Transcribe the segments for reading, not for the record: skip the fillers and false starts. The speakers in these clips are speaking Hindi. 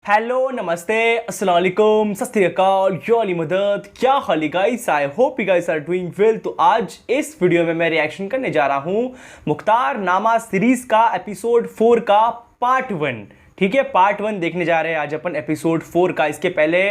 हेलो नमस्ते अस्सलाम वालेकुम सत श्री अकाल यो अली मदद क्या हाल है guys. I hope you guys are doing well. तो आज इस वीडियो में मैं रिएक्शन करने जा रहा हूं मुख्तार नामा सीरीज का एपिसोड 4 का पार्ट 1। ठीक है, पार्ट 1 देखने जा रहे हैं आज अपन एपिसोड 4 का। इसके पहले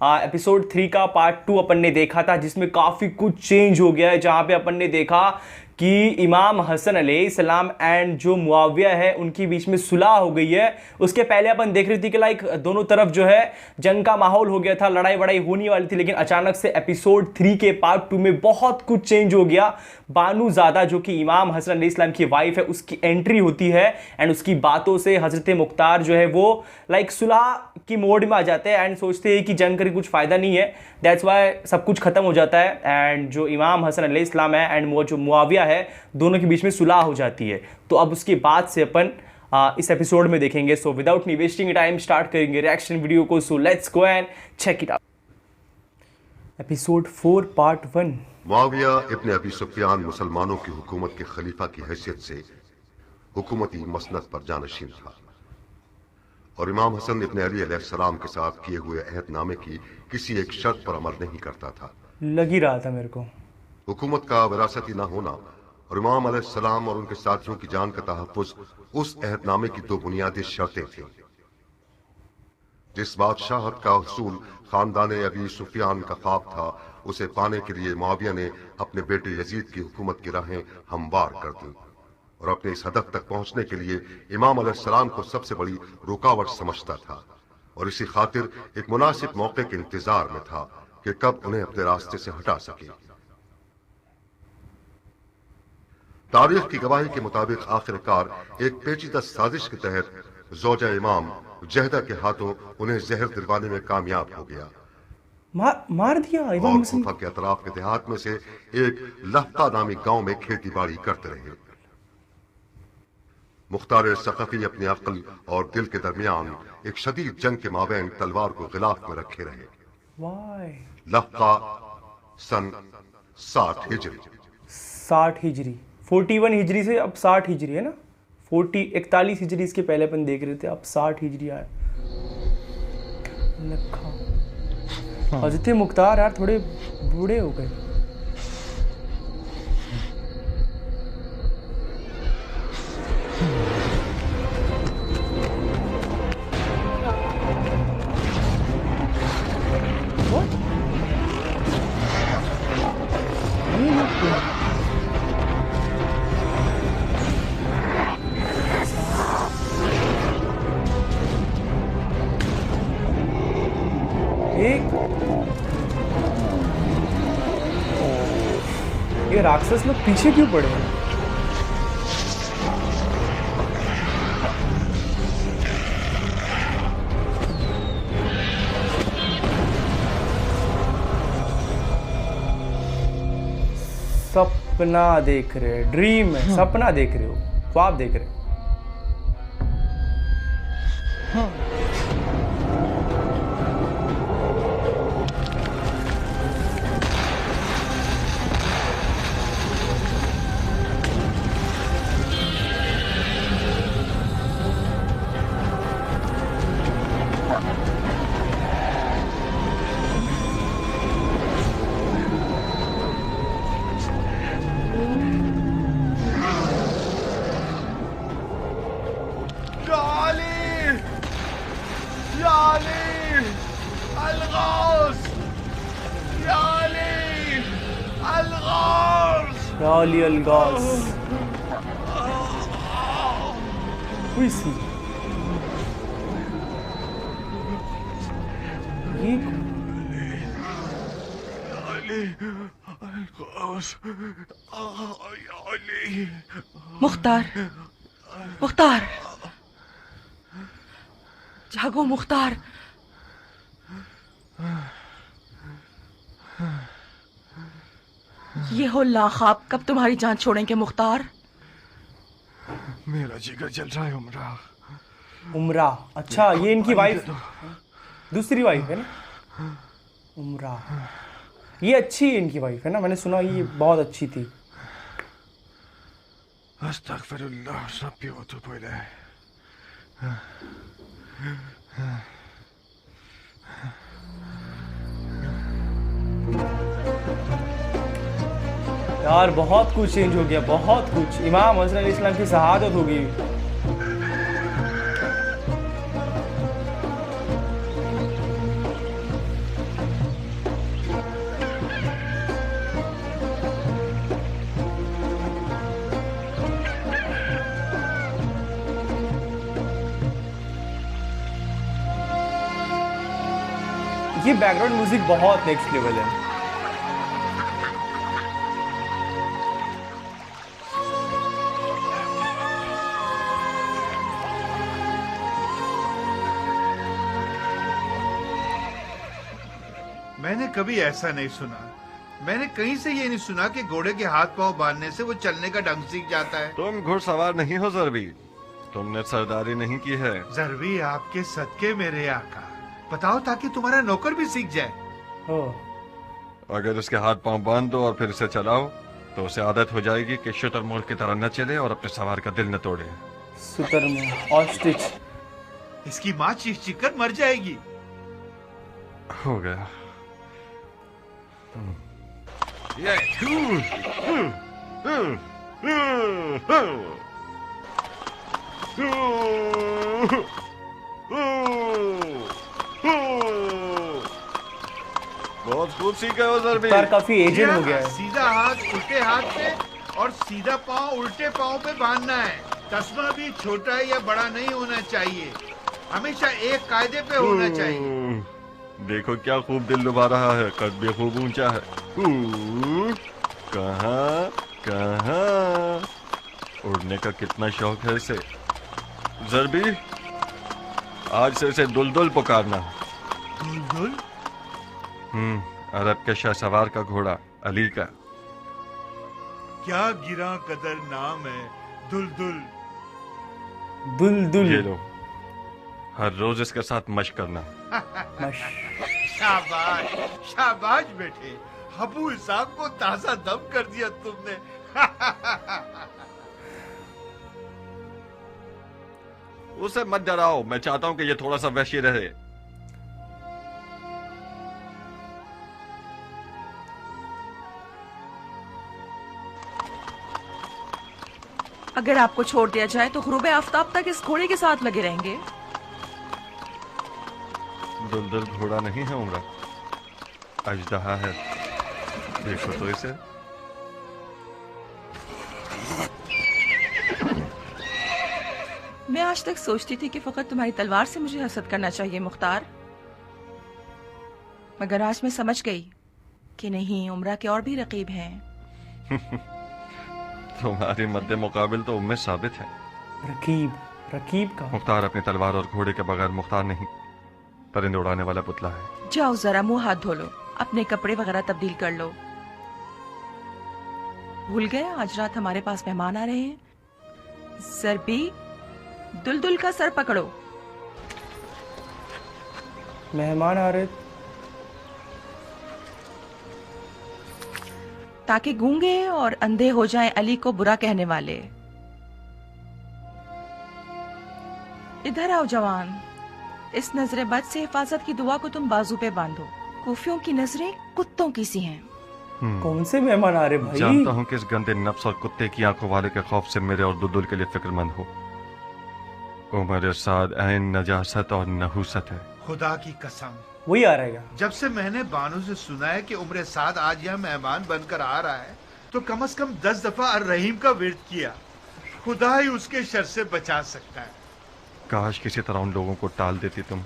एपिसोड 3 का पार्ट 2 अपन ने देखा था जिसमें काफ़ी कुछ चेंज हो गया है, जहां पे अपन ने देखा कि इमाम हसन अलैहिस्सलाम एंड जो मुआविया है उनके बीच में सुलह हो गई है। उसके पहले अपन देख रही थी कि लाइक दोनों तरफ जो है जंग का माहौल हो गया था, लड़ाई वड़ाई होने वाली थी, लेकिन अचानक से एपिसोड 3 के पार्ट 2 में बहुत कुछ चेंज हो गया। बानूज़ादा जो कि इमाम हसन अलैहिस्सलाम की वाइफ है उसकी एंट्री होती है एंड उसकी बातों से हजरत मुख्तार जो है वो लाइक सुलह की मोड में आ जाते हैं एंड सोचते हैं कि जंग करके कुछ फ़ायदा नहीं है, दैट्स वाई सब कुछ ख़त्म हो जाता है। एंड जो इमाम हसन अलैहिस्सलाम है एंड वो जो मुआविया है दोनों के बीच में सुलह हो जाती है। तो अब उसके बाद से अपन इस एपिसोड में देखेंगे। So without any wasting time start करेंगे रिएक्शन वीडियो को। So let's go and check it out. Episode 4 part 1। मुआविया इब्न अबी सुफियान मुसलमानों की हुकूमत के खलीफा की हैसियत से हुकूमती मसनद पर जानशीन था और इमाम हसन इब्न अली अलैहिस्सलाम के साथ किए हुए अहदनामे की किसी एक शर्त पर अमल नहीं करता था। लग ही रहा था मेरे को। हुकूमत का विरासती ना होना और इमाम अलैहिस्सलाम और उनके साथियों की जान का तहफ़्फ़ुज़ उस अहदनामे की दो बुनियादी शर्तें थीं। जिस बादशाहत का हुसूल खानदान अबी सुफियान का ख्वाब था, उसे पाने के लिए मुआविया ने अपने बेटे यजीद की हुकूमत की राहें हमवार कर दी और अपने इस हदफ तक पहुंचने के लिए इमाम अलैहिस्सलाम को सबसे बड़ी रुकावट समझता था और इसी खातिर एक मुनासिब मौके के इंतजार में था कि कब उन्हें अपने रास्ते से हटा सके। तारीख की गवाही के मुताबिक आखिरकार एक पेचीदा साजिश के तहत ज़ौजा इमाम जहदा के हाथों उन्हें जहर दिलवाने में कामयाब हो गया। मार दिया और इमाम हसन। कूफा के अतराफ के देहात में से एक लफ्ता नामी गांव में खेती बाड़ी करते रहे। मुख्तार सक़फ़ी अपनी अक्ल और दिल के दरमियान एक शदीद जंग के माबैन तलवार को गिलाफ में रखे रहे। वाई लफ्ता सन 60 हिजरी 60 हिजरी 41 हिजरी से अब 60 हिजरी है ना। 41 हिजरी इसके पहले अपन देख रहे थे, अब 60 हिजरी आया। लखा हजरत मुख्तार यार थोड़े बूढ़े हो गए। What? ये लोग क्या? एक ये राक्षस लोग पीछे क्यों पड़े हैं? सपना देख रहे, ड्रीम है, सपना देख रहे हो, ख्वाब देख रहे हो। या अली अलगास। Who is he? ये मुख्तार, मुख्तार, जागो मुख्तार। ये हो लाखाब कब तुम्हारी जान छोड़ेंगे मुख्तार? मेरा जिगर जल रहा है उमरा। उमरा, अच्छा ये इनकी वाइफ, दूसरी वाइफ है ना उमरा। ये अच्छी है इनकी वाइफ है ना, मैंने सुना ये बहुत अच्छी थी। अस्तगफिरुल्लाह रब्बी व अतूबु इलैह। यार बहुत कुछ चेंज हो गया, बहुत कुछ। इमाम हज़रत अलैहिस्सलाम की शहादत हो गई। ये बैकग्राउंड म्यूजिक बहुत नेक्स्ट लेवल है। मैंने कभी ऐसा नहीं सुना। मैंने कहीं से ये नहीं सुना कि घोड़े के हाथ पांव बांधने से वो चलने का ढंग सीख जाता है। तुम घुड़सवार नहीं हो ज़रबी, तुमने सरदारी नहीं की है। जरबी आपके सदके मेरे आका, बताओ ताकि तुम्हारा नौकर भी सीख जाए। अगर उसके हाथ पांव बांध दो और फिर इसे चलाओ तो उसे आदत हो जाएगी कि शुतुरमुर्ग की तरह न चले और अपने सवार का दिल न तोड़े। शुतुरमुर्ग, ऑस्ट्रिच। इसकी माँ चीख चीख कर मर जाएगी। हो गया। बहुत खूब सीखा हो ज़रबी। मुख्तार काफी एजेड हो गया है। सीधा हाथ उल्टे हाथ पे और सीधा पाँव उल्टे पाँव पे बांधना है। तस्मा भी छोटा या बड़ा नहीं होना चाहिए, हमेशा एक कायदे पे होना चाहिए। देखो क्या खूब दिल लुभा रहा है, कद भी खूब ऊंचा है। कहाँ कहाँ उड़ने का कितना शौक है इसे। ज़रबी, आज से इसे दुलदुल पुकारना। दुलदुल? अरब के शाहसवार का घोड़ा अली का। क्या गिरा कदर नाम है दुलदुल। दुलदुल। ये लो, हर रोज इसके साथ मशक करना। शाबाश शाबाश बेटे, अबू इसाक को ताजा दम कर दिया तुमने। उसे मत डराओ, मैं चाहता हूं कि ये थोड़ा सा वहशी रहे। अगर आपको छोड़ दिया जाए तो ग़ुरूब आफताब तक इस घोड़े के साथ लगे रहेंगे। दुलदुल घोड़ा नहीं है उमरा, अजदहा है। देखो तो इसे। मैं आज तक सोचती थी कि फकत तुम्हारी तलवार से मुझे हसद करना चाहिए मुख्तार, मगर आज मैं समझ गई कि नहीं, उमरा के और भी रकीब हैं। तुम्हारी मद्दे मुकाबिल तो उम्मे साबित है। रकीब, रकीब का मुख्तार अपनी तलवार और घोड़े के बगैर मुख्तार नहीं, परिंदे उड़ाने वाला पुतला है। जाओ जरा मुंह हाथ धो लो, अपने कपड़े वगैरह तब्दील कर लो। भूल गए आज रात हमारे पास मेहमान आ रहे हैं। ज़रबी, दुलदुल का सर पकड़ो। मेहमान आ रहे, ताकि गूंगे और अंधे हो जाएं अली को बुरा कहने वाले। इधर आओ जवान, इस नजरे बद से हिफाजत की दुआ को तुम बाजू पे बांधो। कूफियों की नजरें कुत्तों की सी हैं। कौन से मेहमान आ रहे भाई? जानता हूँ कि इस गंदे नफ्स और कुत्ते की आंखों वाले के खौफ से मेरे और दुलदुल के लिए फिक्रमंद हो। उमर साद ऐन नजासत और नहुसत है। खुदा की कसम, वही आ रहेगा। जब से मैंने बानो से सुना है कि उम्र साद आज यहाँ मेहमान बनकर आ रहा है, तो कम से कम 10 दफा अर रहीम का विर्द किया। खुदा ही उसके शर से बचा सकता है। काश किसी तरह उन लोगों को टाल देती तुम।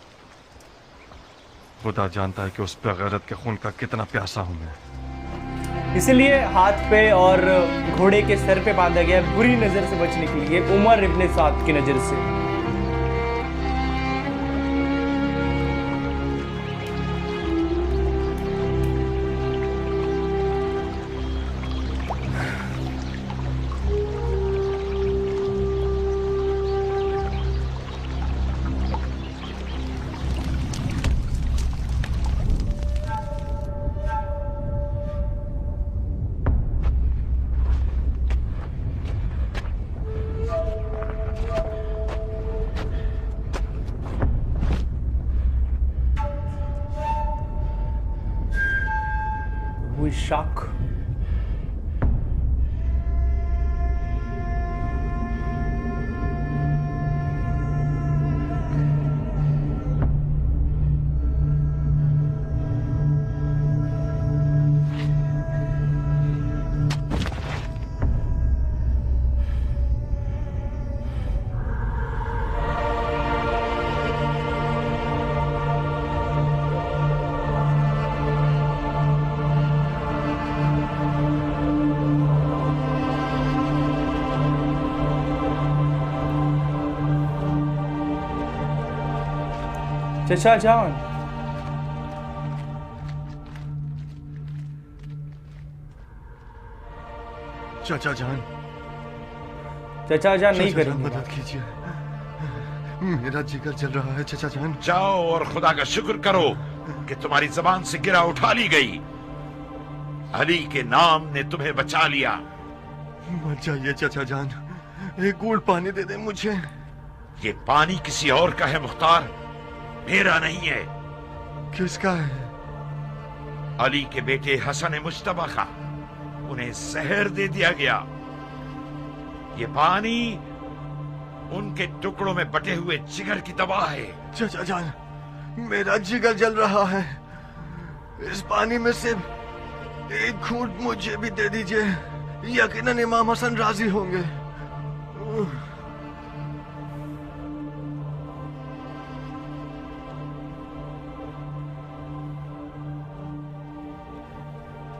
खुदा जानता है कि उस बेगैरत के खून का कितना प्यासा हूं मैं। इसलिए हाथ पे और घोड़े के सर पे बांधा गया है, बुरी नजर से बचने के लिए, उमर इब्ने साद की नजर से। Shock. चचा जान, चाचा जान, चचा जान नहीं चाचा जान, करेंगे। मदद कीजिए, मेरा जिगर जल रहा है चाचा जान। जाओ और खुदा का शुक्र करो कि तुम्हारी जबान से गिरा उठा ली गई। अली के नाम ने तुम्हें बचा लिया। मर जाइए चाचा जान, एक घूंट पानी दे दे मुझे। ये पानी किसी और का है मुख्तार, मेरा नहीं है। किसका है? अली के बेटे हसन मुश्तबा का। उन्हें जहर दे दिया गया। ये पानी उनके टुकड़ों में बटे हुए जिगर की दवा है। चाचा जान, मेरा जिगर जल रहा है, इस पानी में से एक घूंट मुझे भी दे दीजिए, यकीनन इमाम हसन राजी होंगे।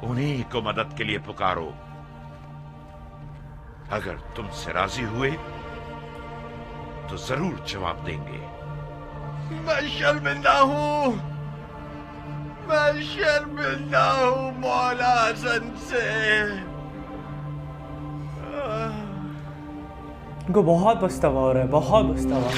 उन्हीं को मदद के लिए पुकारो। अगर तुमसे राजी हुए तो जरूर जवाब देंगे। मैं शर्मिंदा हूँ, मैं शर्मिंदा हूँ मौला हसन से। इनको बहुत पछतावा हो रहा है, बहुत पछतावा।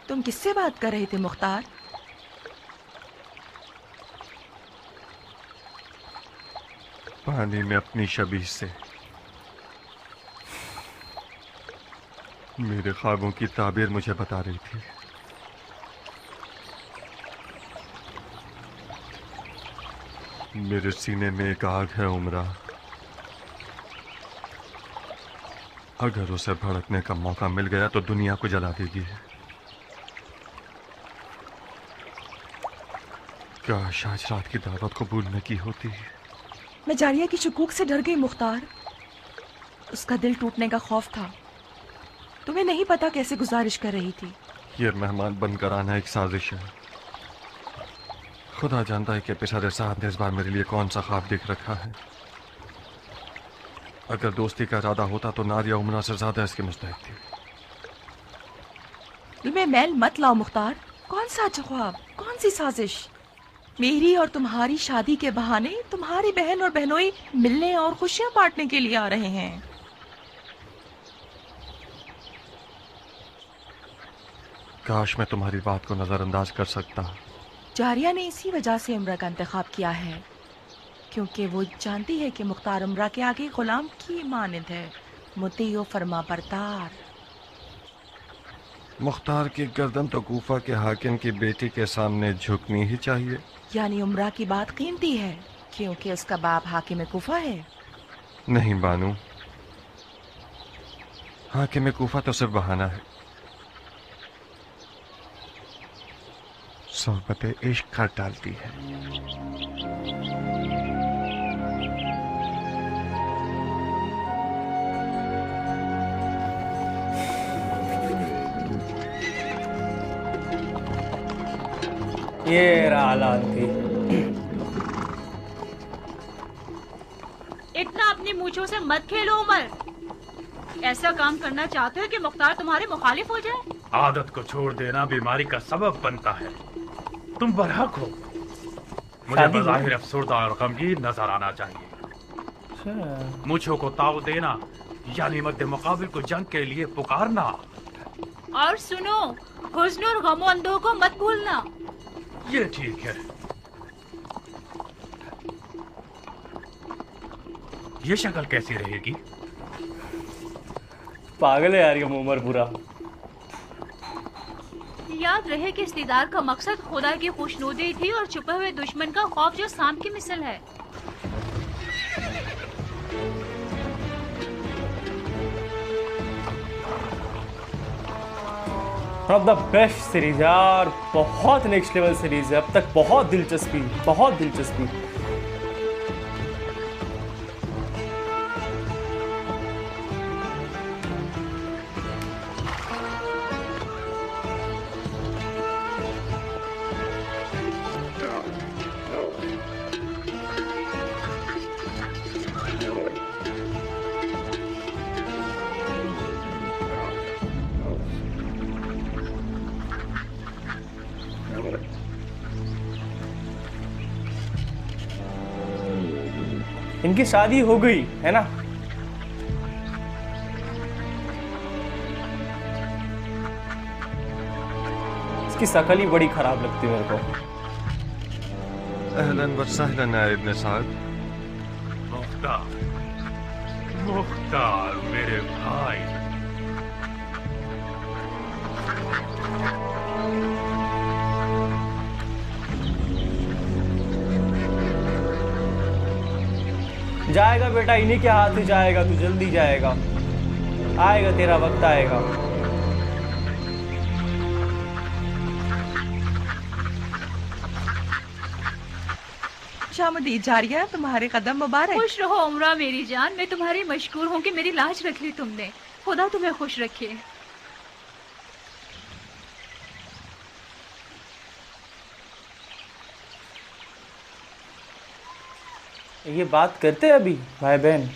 तुम किससे बात कर रहे थे मुख्तार? पानी में अपनी शबीह से। मेरे ख्वाबों की ताबीर मुझे बता रही थी। मेरे सीने में एक आग है उमरा, अगर उसे भड़कने का मौका मिल गया तो दुनिया को जला देगी। काश आज रात की दावत कबूल न की होती। मैं जारिया की शुकूक से डर गई मुख्तार। उसका दिल टूटने का खौफ था। तुम्हें नहीं पता कैसे गुजारिश कर रही थी। ये मेहमान बनकर आना एक साजिश है। खुदा जानता है कि पिछले साहब ने इस बार मेरे लिए कौन सा ख्वाब देख रखा है। अगर दोस्ती का इरादा होता तो नादिया उमरा से ज्यादा इसकी मुस्तहिक थी। दिल में मैल मत लाओ मुख्तार। कौन सा अच्छा ख्वाब, कौन सी साजिश? मेरी और तुम्हारी शादी के बहाने तुम्हारी बहन और बहनोई मिलने और खुशियां बांटने के लिए आ रहे हैं। काश मैं तुम्हारी बात को नजरअंदाज कर सकता। जारिया ने इसी वजह से उम्रा का इंतखाब किया है, क्योंकि वो जानती है कि मुख्तार उम्रा के आगे गुलाम की मानद है, मुती व फरमा बरदार। मुख्तार की गर्दन तो कूफा के हाकिम की बेटी के सामने झुकनी ही चाहिए। यानी उम्रा की बात कीमती है क्योंकि उसका बाप हाकिम कूफा है। नहीं बानू, हाकिम कूफा तो सिर्फ बहाना है। सोहबत इश्क कर डालती है। ये हालात थी। इतना अपनी मूंछों से मत खेलो उमर। ऐसा काम करना चाहते हो कि मुख्तार तुम्हारे मुखालिफ हो जाए? आदत को छोड़ देना बीमारी का सबब बनता है। तुम बरहक हो। मुझे शादी बज़ाहिर अफसरदा और गमगीन नजर आना चाहिए। मूंछों को ताव देना यानी मद्दे मुकाबिल को जंग के लिए पुकारना। और सुनो, हुस्न और गमो अंदों को मत भूलना। ये ठीक है। ये शक्ल कैसी रहेगी? पागल है यार ये उमर पूरा। याद रहे कि इस दीदार का मकसद खुदा की खुशनुदी थी और छुपे हुए दुश्मन का खौफ जो सांप की मिसल है। One of the best series यार, बहुत नेक्स्ट लेवल सीरीज है अब तक, बहुत दिलचस्पी, बहुत दिलचस्पी। इनकी शादी हो गई है ना? इसकी शकल ही बड़ी खराब लगती है मेरे को। अहलन व सहलन या इब्न साद। मुख्तार, मुख्तार मेरे भाई। जाएगा बेटा, इन्हीं के हाथ से जाएगा, तू जल्दी जाएगा, आएगा तेरा वक्त आएगा। शामदी जारिया, तुम्हारे कदम मुबारक। खुश रहो उमरा मेरी जान, मैं तुम्हारी मशकूर हूँ कि मेरी लाज रख ली तुमने। खुदा तुम्हें खुश रखे। ये बात करते हैं अभी भाई बहन?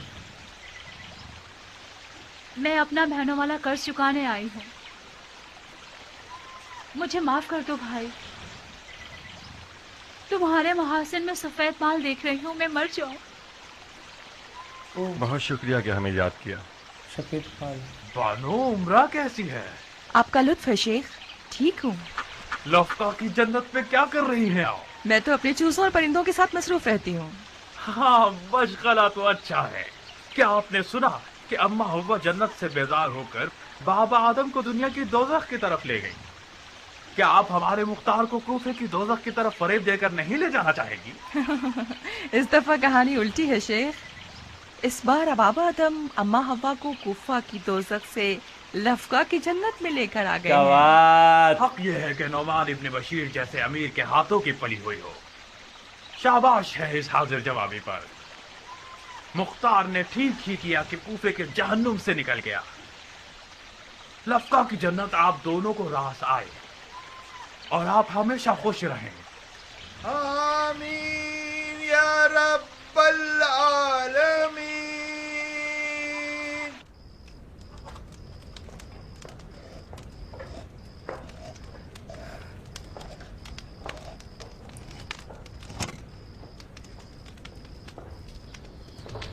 मैं अपना बहनों वाला कर्ज चुकाने आई हूँ, मुझे माफ कर दो भाई। तुम्हारे महासिन में सफेद माल देख रही हूँ, मैं मर जाऊं। बहुत शुक्रिया कि हमें याद किया। सफेद माल। बानो उमरा कैसी है? आपका लुत्फ है शेख, ठीक हूँ। लफ्का की जन्नत में क्या कर रही हैं आप? मैं तो अपने चूसों और परिंदों के साथ मसरूफ रहती हूँ। हाँ, मशगला तो अच्छा है। क्या आपने सुना कि अम्मा हव्वा जन्नत से बेजार होकर बाबा आदम को दुनिया की दोज़ख की तरफ ले गई? क्या आप हमारे मुख्तार को कूफे की दोज़ख की तरफ फरेब देकर नहीं ले जाना चाहेगी? इस दफा कहानी उल्टी है शेख। इस बार अब बाबा आदम अम्मा हव्वा को कूफा की दोज़ख से लफ्का की जन्नत में लेकर आ गए क्या हैं। बात। हक ये है कि नौमान इब्न बशीर जैसे अमीर के हाथों की पली हुई हो। शाबाश है इस हाजिर जवाबी पर। मुख्तार ने ठीक ही किया कि कूफे के जहन्नुम से निकल गया। लफ्का की जन्नत आप दोनों को रास आए और आप हमेशा खुश रहें। आमीन या रब्बल आलमीन।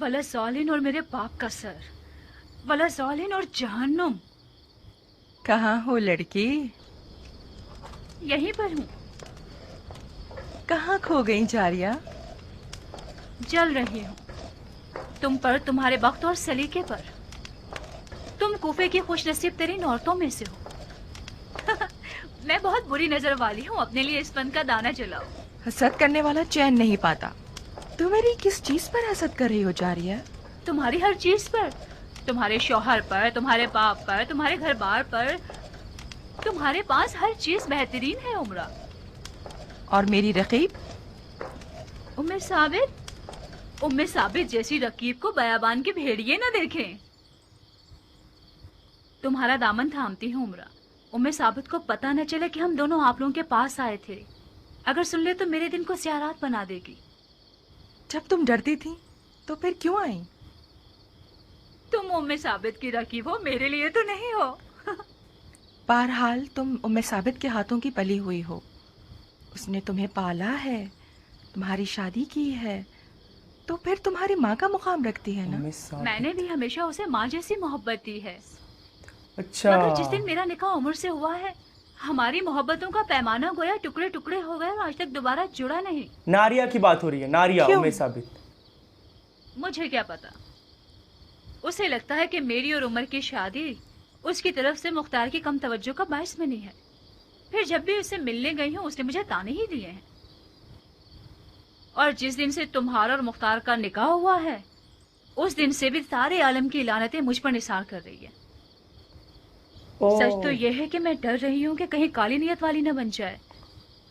वला ज़ालिन और मेरे बाप का सर, वला ज़ालिन और जहन्नुम। कहाँ हो लड़की? यहीं पर हूँ। कहाँ खो गई जारिया? जल रही हूँ तुम पर, तुम्हारे वक्त और सलीके पर। तुम कूफे की खुशनसीब तरीन औरतों में से हो। मैं बहुत बुरी नजर वाली हूँ, अपने लिए इस फन का दाना जलाओ। हसद करने वाला चैन नहीं पाता। तू मेरी किस चीज पर हसद कर रही हो जारिया? तुम्हारी हर चीज पर, तुम्हारे शौहर पर, तुम्हारे बाप पर, तुम्हारे घर बार पर। तुम्हारे पास हर चीज बेहतरीन है उमरा। और मेरी रकीब? उम्मे साबित जैसी रकीब को बयाबान के भेड़िए न देखें। तुम्हारा दामन थामती हूँ उमरा। उम्मे साबित को पता न चले कि हम दोनों आप लोगों के पास आए थे। अगर सुन ले तो मेरे दिन को स्यारात बना देगी। जब तुम डरती थी तो फिर क्यों आई? तुम उम्मे साबित की रकीब हो, मेरे लिए तो नहीं हो। बहरहाल तुम उम्मे साबित के हाथों की पली हुई हो। उसने तुम्हें पाला है, तुम्हारी शादी की है, तो फिर तुम्हारी माँ का मुकाम रखती है ना? मैंने भी हमेशा उसे माँ जैसी मोहब्बत दी है। अच्छा। मगर जिस दिन मेरा निकाह उम्र से हुआ है, हमारी मोहब्बतों का पैमाना गोया टुकड़े टुकड़े हो गए और आज तक दोबारा जुड़ा नहीं। नारिया की बात हो रही है, नारिया उम्मे साबित। मुझे क्या पता। उसे लगता है कि मेरी और उमर की शादी उसकी तरफ से मुख्तार की कम तवज्जो का बायस बनी है। फिर जब भी उससे मिलने गई हूँ उसने मुझे ताने ही दिए हैं। और जिस दिन से तुम्हारा और मुख्तार का निकाह हुआ है उस दिन से भी सारे आलम की लानतें मुझ पर निसार कर रही है। सच तो यह है कि मैं डर रही हूँ कि कहीं काली नियत वाली न बन जाए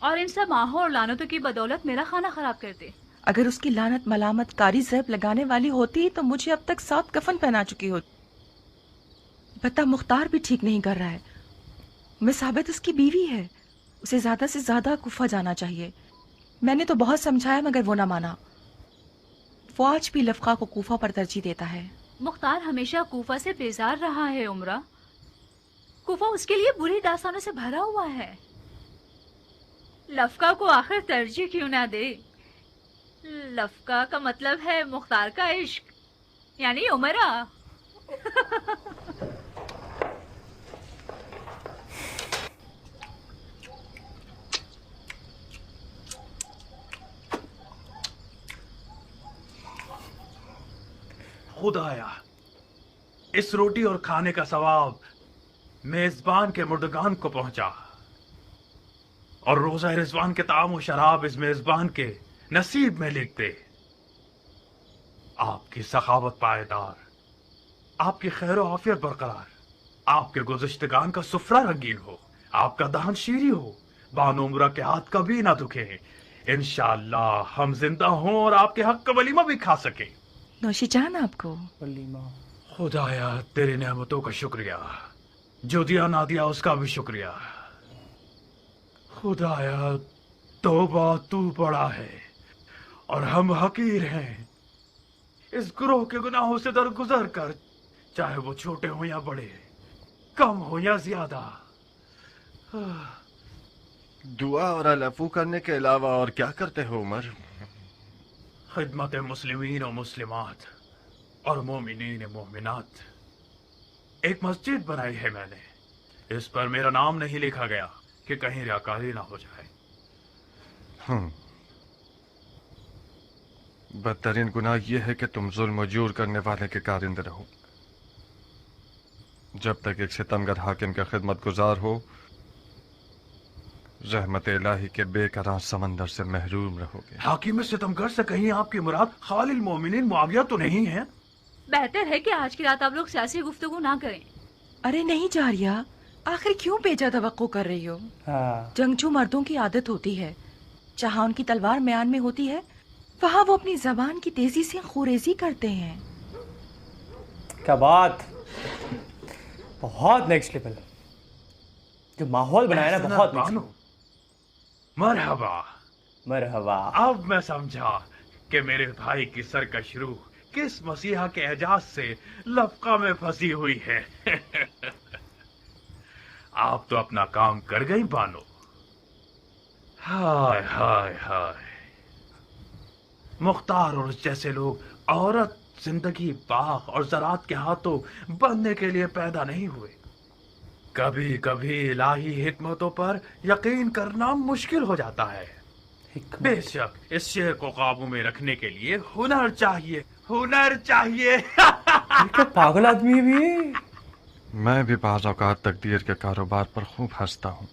और इन सब आहों और लानतों की बदौलत मेरा खाना खराब कर दे। अगर उसकी लानत मलामत कारी ज़ैब लगाने वाली होती तो मुझे अब तक 7 कफन पहना चुकी होती। बता, मुख्तार भी ठीक नहीं कर रहा है। मैं साबित उसकी बीवी है, उसे ज्यादा से ज्यादा कूफा जाना चाहिए। मैंने तो बहुत समझाया मगर वो ना माना। वो आज भी लफका को कूफा पर तरजीह देता है। मुख्तार हमेशा कूफा से बेजार रहा है उमरा। कूफा उसके लिए बुरी दास्तानों से भरा हुआ है। लफका को आखिर तरजीह क्यों ना दे? लफका का मतलब है मुख्तार का इश्क, यानी उमरा। खुदाया, इस रोटी और खाने का सवाब मेजबान के मुर्दगान को पहुंचा और रोजा रिजवान के ताम और शराब इस मेजबान के नसीब में लिख दे। आपकी सखावत पायदार, आपकी खैर आफियत बरकरार, आपके गुज़िश्तगान का सुफ्रा रंगीन हो, आपका दहन शीरी हो, बानो उमरा के हाथ कभी ना दुखे। इंशाअल्लाह हम जिंदा हों और आपके हक का वलीमा भी खा सके। नौशी जान आपको। खुदाया, तेरी नेमतों का शुक्रिया, जो दिया ना दिया उसका भी शुक्रिया। खुदाया, तौबा तू बड़ा है और हम हकीर हैं। इस गुरोह के गुनाहों से दरगुजर कर, चाहे वो छोटे हो या बड़े, कम हो या ज्यादा। दुआ और अलफू करने के अलावा और क्या करते हो उमर? खिदमत मुस्लिमीन और मुस्लिमात और मोमिनीन मोमिनात। एक मस्जिद बनाई है मैंने, इस पर मेरा नाम नहीं लिखा गया कि कहीं रियाकारी ना हो जाए। बदतरीन गुनाह यह है कि तुम जुल्म जूर करने वाले के कारिंदे रहो। जब तक एक सितमगर हाकिम का खिदमत गुजार हो, रहमत इलाही के बेकरार समंदर से महरूम रहोगे। हाकिम सितमगर से कहीं आपकी मुराद खालिल मोमिनीन मुआविया तो नहीं है? बेहतर है कि आज की रात आप लोग सियासी गुफ्तगू ना करें। अरे नहीं जारिया, आखिर क्यों बेजा तवक्को कर रही हो? हाँ। जंगजू मर्दों की आदत होती है, जहाँ उनकी तलवार म्यान में होती है वहाँ वो अपनी जबान की तेजी से खुरेजी करते हैं। क्या बात, बहुत नेक्स्ट लेवल जो माहौल बनाया ना, बहुत next level। मरहबा मरहबा। अब मैं समझा कि मेरे भाई की सरकश रूह किस मसीहा के एजाज से लफका में फंसी हुई है। आप तो अपना काम कर गई बानो। हाय हाय हाय, मुख्तार और उस जैसे लोग औरत जिंदगी बाग और ज़रात के हाथों बनने के लिए पैदा नहीं हुए। कभी कभी इलाही हिकमतों पर यकीन करना मुश्किल हो जाता है। बेशक इस शेर को काबू में रखने के लिए हुनर चाहिए, हुनर चाहिए। क्या पागल आदमी भी है। मैं भी बाज़ औक़ात तकदीर के कारोबार पर खूब हंसता हूँ।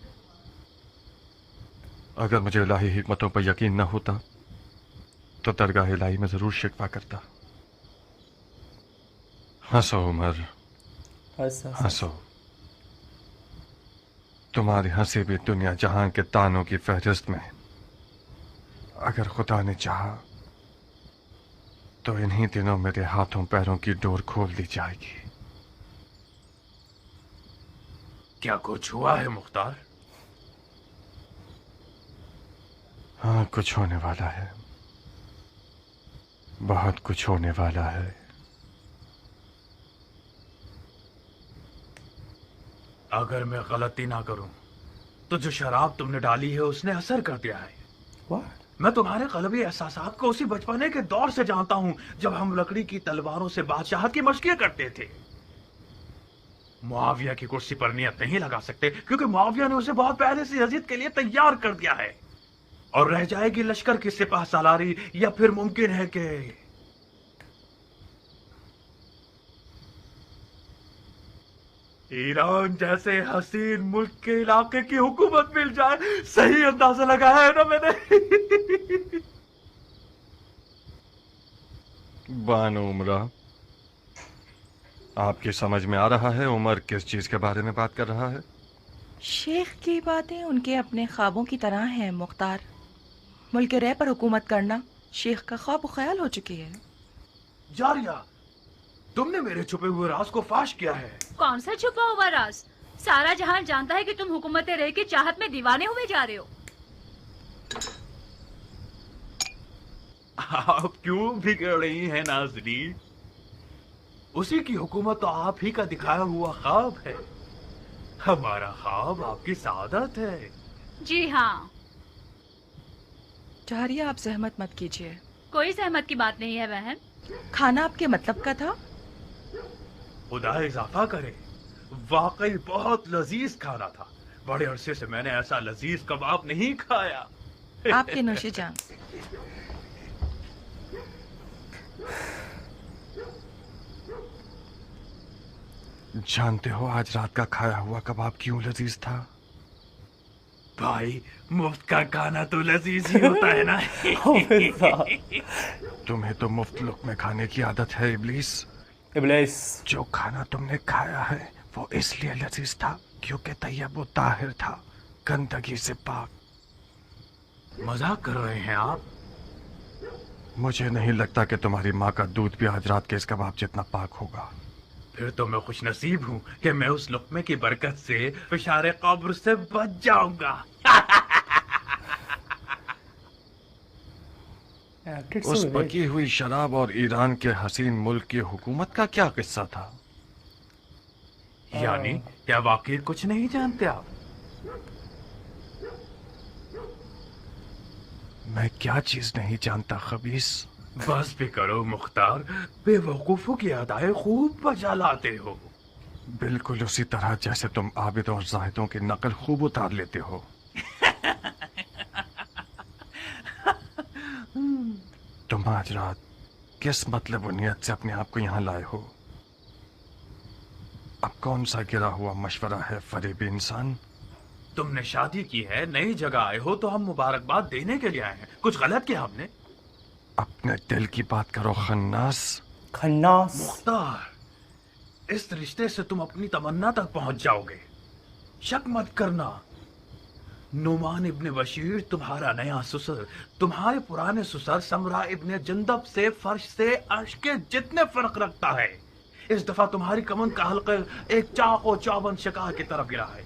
अगर मुझे इलाही हिकमतों पर यकीन न होता तो दरगाह इलाही में जरूर शिकवा करता। हंसो उमर, हंसो। तुम्हारी हंसी भी दुनिया जहां के तानों की फहरिस्त में। अगर खुदा ने चाहा तो इन्हीं दिनों मेरे हाथों पैरों की डोर खोल दी जाएगी। क्या कुछ हुआ है मुख्तार? हाँ, कुछ होने वाला है, बहुत कुछ होने वाला है। अगर मैं गलती ना करूं तो जो शराब तुमने डाली है उसने असर कर दिया है। What? मैं तुम्हारे क़ल्बी एहसासात को उसी बचपने के दौर से जानता हूं जब हम लकड़ी की तलवारों से बादशाहत की मशक़ें करते थे। मुआविया की कुर्सी पर नियत नहीं लगा सकते क्योंकि मुआविया ने उसे बहुत पहले से यजीद के लिए तैयार कर दिया है। और रह जाएगी लश्कर की सिपाह सालारी, या फिर मुमकिन है कि ईरान जैसे हसीन मुल्क के इलाके की हुकूमत मिल जाए, सही अंदाजा लगाया है ना मैंने। बानो उमरा, आपकी समझ में आ रहा है उमर किस चीज के बारे में बात कर रहा है? शेख की बातें उनके अपने ख्वाबों की तरह हैं मुख्तार। मुल्क रे पर हुकूमत करना शेख का ख्वाब ख्याल हो चुकी है। जारिया, तुमने मेरे छुपे हुए राज को फाश किया है। कौन सा छुपा हुआ राज? सारा जहान जानता है कि तुम हुकूमत रह की चाहत में दीवाने हुए जा रहे हो। आप क्यों बिगड़ रही हैं नाज़रीन? उसी की हुकूमत तो आप ही का दिखाया हुआ ख्वाब है। हमारा ख्वाब आपकी सादत है। जी हाँ। जहरिया, आप जहमत मत कीजिए। कोई सहमत की बात नहीं है बहन। खाना आपके मतलब का था? खुदा इजाफा करे, वाकई बहुत लजीज खाना था। बड़े अरसे से मैंने ऐसा लजीज कबाब नहीं खाया। आपके नोशे जान। जानते हो आज रात का खाया हुआ कबाब क्यों लजीज था? भाई, मुफ्त का खाना तो लजीज ही होता है ना। तुम्हें तो मुफ्त लुक़्मे खाने की आदत है इब्लीस। इब्लीस, जो खाना तुमने खाया है वो इसलिए लजीज था क्योंकि तैयब व ताहिर था, गंदगी से पाक। मजाक कर रहे हैं आप? मुझे नहीं लगता कि तुम्हारी माँ का दूध भी आज रात के इस कबाब जितना पाक होगा। फिर तो मैं खुश नसीब हूँ कि मैं उस लुक़्मे की बरकत से फिशारे कब्र से बच जाऊंगा। उस पकी हुई शराब और ईरान के हसीन मुल्क की हुकूमत का क्या किस्सा था? यानी क्या वाकई कुछ नहीं जानते आप? मैं क्या चीज नहीं जानता खबीस? बस भी करो मुख्तार, बेवकूफों की अदाएं खूब बजा लाते हो। बिल्कुल उसी तरह जैसे तुम आबिद और जाहिदों की नकल खूब उतार लेते हो। तुम आज रात किस मतलब और नियत से अपने आप को यहाँ लाए हो? अब कौन सा गिरा हुआ मशवरा है फरेबी इंसान? तुमने शादी की है, नई जगह आए हो तो हम मुबारकबाद देने के लिए आए हैं। कुछ गलत किया हमने? अपने दिल की बात करो खन्नास। खन्नास। मुख्तार, इस रिश्ते से तुम अपनी तमन्ना तक पहुंच जाओगे। शक मत करना, नुमान इब्ने बशीर तुम्हारा नया ससुर तुम्हारे पुराने ससुर समरा इब्ने जंदब से फर्श से अर्श के जितने फर्क रखता है। इस दफा तुम्हारी कमन का हल्का एक चाको चौबंद शिकार की तरफ गिरा है।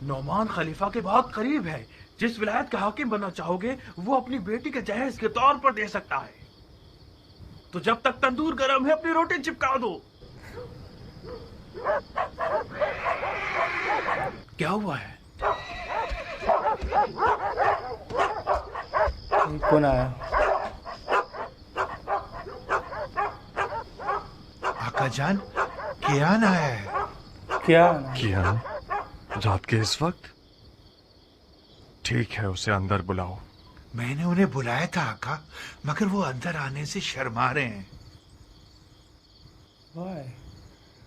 नौमान खलीफा के बहुत करीब है। जिस विलायत का हाकिम बनना चाहोगे वो अपनी बेटी के जहेज के तौर पर दे सकता है। तो जब तक तंदूर गर्म है अपनी रोटी चिपका दो। क्या हुआ है? कौन आया? आका जान, कियान आया है। क्या? कियान? रात के इस वक्त? ठीक है, उसे अंदर बुलाओ। मैंने उन्हें बुलाया था आका, मगर वो अंदर आने से शर्मा रहे हैं। Why?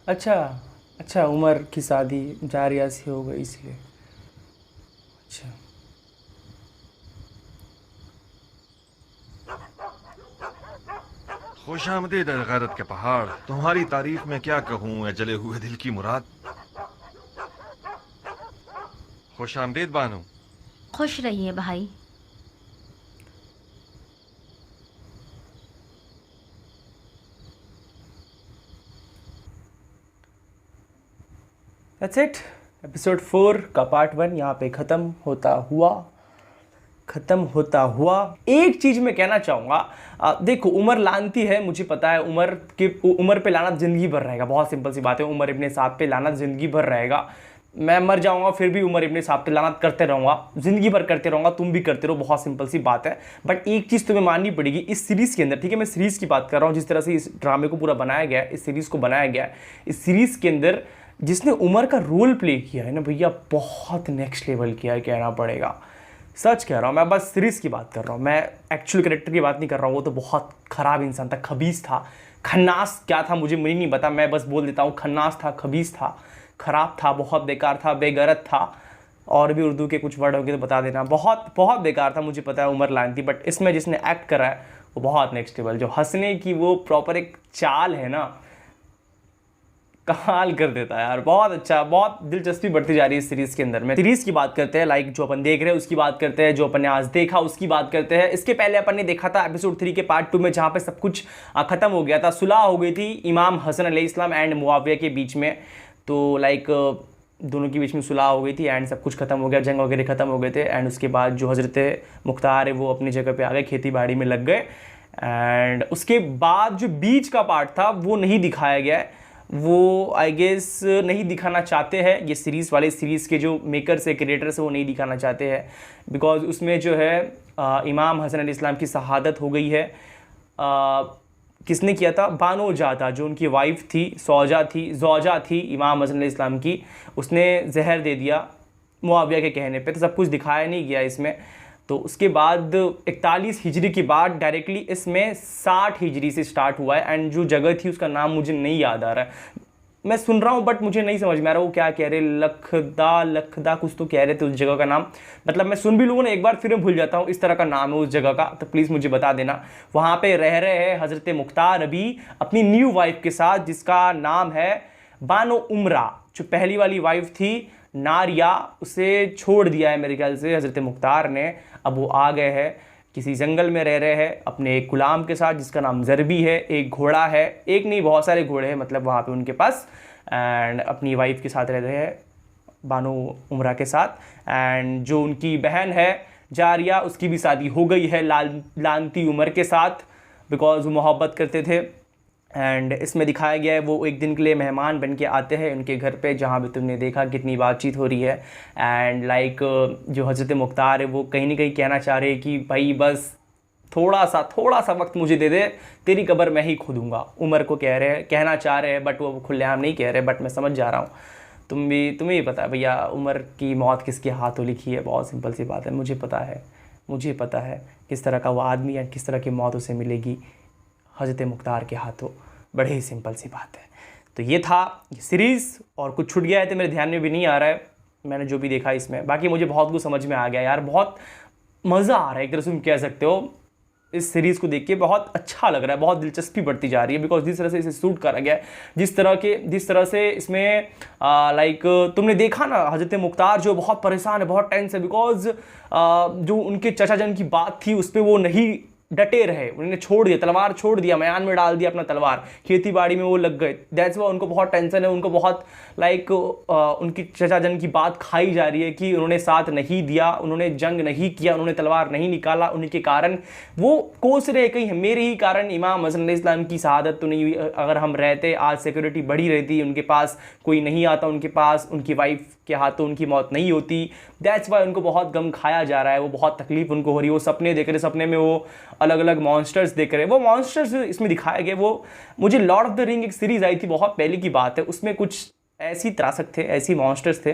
अच्छा, उमर की शादी जारिया से हो गई इसलिए। अच्छा, खुश आमदीद गैरत के पहाड़। तुम्हारी तारीफ में क्या कहूँ, जले हुए दिल की मुराद। खुश आमदीद बानो। खुश रहिए भाई। That's it. एपिसोड 4 का पार्ट 1 यहाँ पे ख़त्म होता हुआ। एक चीज़ मैं कहना चाहूँगा, देखो उमर लानती है, मुझे पता है। उमर पे लानत ज़िंदगी भर रहेगा। बहुत सिंपल सी बात है, उमर इब्ने साहब पे लानत ज़िंदगी भर रहेगा। मैं मर जाऊँगा फिर भी उमर इब्ने साहब पे लानत करते रहूँगा, ज़िंदगी भर करते रहूँगा, तुम भी करते रहो। बहुत सिंपल सी बात है। बट एक चीज़ तुम्हें माननी पड़ेगी इस सीरीज़ के अंदर, ठीक है, मैं सीरीज़ की बात कर रहा हूँ, जिस तरह से इस ड्रामे को पूरा बनाया गया है, इस सीरीज़ को बनाया गया है, इस सीरीज़ के अंदर जिसने उमर का रोल प्ले किया है ना भैया, बहुत नेक्स्ट लेवल किया है, कहना पड़ेगा। सच कह रहा हूँ, मैं बस सीरीज़ की बात कर रहा हूँ, मैं एक्चुअल कैरेक्टर की बात नहीं कर रहा हूँ। वो तो बहुत ख़राब इंसान था, खबीस था, खन्नास क्या था मुझे नहीं पता, मैं बस बोल देता हूँ खन्नास था, खबीस था, ख़राब था, बहुत बेकार था, बेगरत था। और भी उर्दू के कुछ वर्ड होंगे तो बता देना। बहुत बहुत बेकार था, मुझे पता है उमर लायन थी, बट इसमें जिसने एक्ट करा है वो बहुत नेक्स्ट लेवल। जो हंसने की वो प्रॉपर एक चाल है ना, कमाल कर देता है यार। बहुत अच्छा, बहुत दिलचस्पी बढ़ती जा रही है इस सीरीज़ के अंदर में। सीरीज़ की बात करते हैं, लाइक जो अपन देख रहे हैं उसकी बात करते हैं, जो अपन ने आज देखा उसकी बात करते हैं। इसके पहले अपन ने देखा था एपिसोड 3 के पार्ट 2 में, जहाँ पे सब कुछ ख़त्म हो गया था, सुलह हो गई थी इमाम हसन अलैहिस्सलाम एंड मुआविया के बीच में। तो लाइक दोनों के बीच में सुलह हो गई थी एंड सब कुछ ख़त्म हो गया, जंग वगैरह ख़त्म हो गए थे। एंड उसके बाद जो हज़रत मुख्तार है वो अपनी जगह पे आ गए, खेती बाड़ी में लग गए। एंड उसके बाद जो बीच का पार्ट था वो नहीं दिखाया गया है, वो आई गेस नहीं दिखाना चाहते हैं ये सीरीज़ वाले। सीरीज़ के जो मेकर्स है, क्रिएटर्स है, वो नहीं दिखाना चाहते हैं बिकॉज उसमें जो है इमाम हसन अलैहिस्सलाम की शहादत हो गई है। किसने किया था? बानो जा था, जो उनकी वाइफ थी, ज़ौजा थी इमाम हसन अलैहिस्सलाम की, उसने जहर दे दिया मुआविया के कहने पे। तो सब कुछ दिखाया नहीं गया इसमें। तो उसके बाद 41 हिजरी के बाद डायरेक्टली इसमें 60 हिजरी से स्टार्ट हुआ है। एंड जो जगह थी उसका नाम मुझे नहीं याद आ रहा है, मैं सुन रहा हूँ बट मुझे नहीं समझ में आ रहा वो क्या कह रहे, लखदा कुछ तो कह रहे थे उस जगह का नाम। मतलब मैं सुन भी लूँगा ना एक बार फिर मैं भूल जाता हूँ, इस तरह का नाम है उस जगह का। तो प्लीज़ मुझे बता देना। वहाँ पे रह रहे हैं हज़रत मुख्तार अभी अपनी न्यू वाइफ के साथ, जिसका नाम है बानो उमरा। जो पहली वाली वाइफ थी नारिया, उसे छोड़ दिया है मेरे ख्याल से हज़रत मुख्तार ने। अब वो आ गए हैं, किसी जंगल में रह रहे हैं अपने एक गुलाम के साथ जिसका नाम ज़रबी है। एक घोड़ा है, एक नहीं बहुत सारे घोड़े हैं मतलब वहाँ पे उनके पास। एंड अपनी वाइफ के साथ रह रहे हैं, बानो उमरा के साथ। एंड जो उनकी बहन है जारिया, उसकी भी शादी हो गई है लानती उमर के साथ, बिकॉज वो मोहब्बत करते थे। एंड इसमें दिखाया गया है वो एक दिन के लिए मेहमान बन के आते हैं उनके घर पे, जहाँ भी तुमने देखा कितनी बातचीत हो रही है। एंड लाइक जो हज़रत मुख्तार है वो कहीं ना कहीं कहना चाह रहे हैं कि भाई बस थोड़ा सा वक्त मुझे दे दे, तेरी कब्र मैं ही खोदूँगा। उमर को कहना चाह रहे हैं, बट वो खुलेआम नहीं कह रहे, बट मैं समझ जा रहा हूँ। तुम्हें ही पता है भैया उमर की मौत किसके हाथों लिखी है। बहुत सिंपल सी बात है, मुझे पता है किस तरह का वो आदमी है, किस तरह की मौत उसे मिलेगी हज़रत मुख्तार के हाथों। बड़े ही सिंपल सी बात है। तो ये था ये सीरीज़, और कुछ छूट गया है तो मेरे ध्यान में भी नहीं आ रहा है मैंने जो भी देखा इसमें। बाकी मुझे बहुत कुछ समझ में आ गया यार, बहुत मज़ा आ रहा है एक तरह से तुम कह सकते हो। इस सीरीज़ को देख के बहुत अच्छा लग रहा है, बहुत दिलचस्पी बढ़ती जा रही है बिकॉज जिस तरह से इसे शूट करा गया है, जिस तरह से इसमें लाइक तुमने देखा ना हज़रत मुख्तार जो बहुत परेशान है, बहुत टेंस है बिकॉज जो उनके चचा जन की बात थी उस पर वो नहीं डटे रहे, उन्होंने छोड़ दिया, तलवार छोड़ दिया, मैदान में डाल दिया अपना तलवार, खेती बाड़ी में वो लग गए। दैट्स वाई उनको बहुत टेंशन है, उनको बहुत लाइक उनकी चचा जन की बात खाई जा रही है कि उन्होंने साथ नहीं दिया, उन्होंने जंग नहीं किया, उन्होंने तलवार नहीं निकाला, उनके कारण वो कोस रहे कहीं मेरे ही कारण इमाम हसन अलैहिस्सलाम की शहादत तो नहीं हुई। अगर हम रहते आज सिक्योरिटी बढ़ी रहती, उनके पास कोई नहीं आता, उनके पास उनकी वाइफ के हाथों उनकी मौत नहीं होती। दैट्स वाई उनको बहुत गम खाया जा रहा है, वो बहुत तकलीफ उनको हो रही है। वो सपने देख रहे, सपने में वो अलग अलग मॉन्स्टर्स देख रहे हैं। वो मॉन्स्टर्स इसमें दिखाए गए, वो मुझे लॉर्ड ऑफ द रिंग एक सीरीज़ आई थी बहुत पहले की बात है, उसमें कुछ ऐसी त्रासक थे, ऐसी मॉन्स्टर्स थे,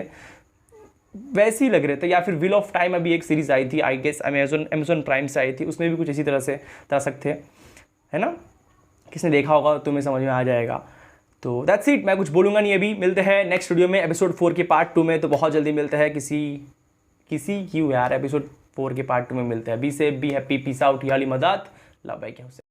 वैसे ही लग रहे थे। या फिर व्हील ऑफ टाइम अभी एक सीरीज़ आई थी आई गेस अमेजोन प्राइम से आई थी, उसमें भी कुछ इसी तरह से त्रासक थे, है ना। किसने देखा होगा तुम्हें समझ में आ जाएगा। तो दैट्स इट, मैं कुछ बोलूँगा नहीं अभी। मिलते हैं नेक्स्ट वीडियो में एपिसोड 4 के पार्ट 2 में। तो बहुत जल्दी मिलते हैं किसी क्यों यार एपिसोड 4 के पार्ट 2 में मिलते हैं। Be safe, be happy, peace out, याली मदद, लव बाय।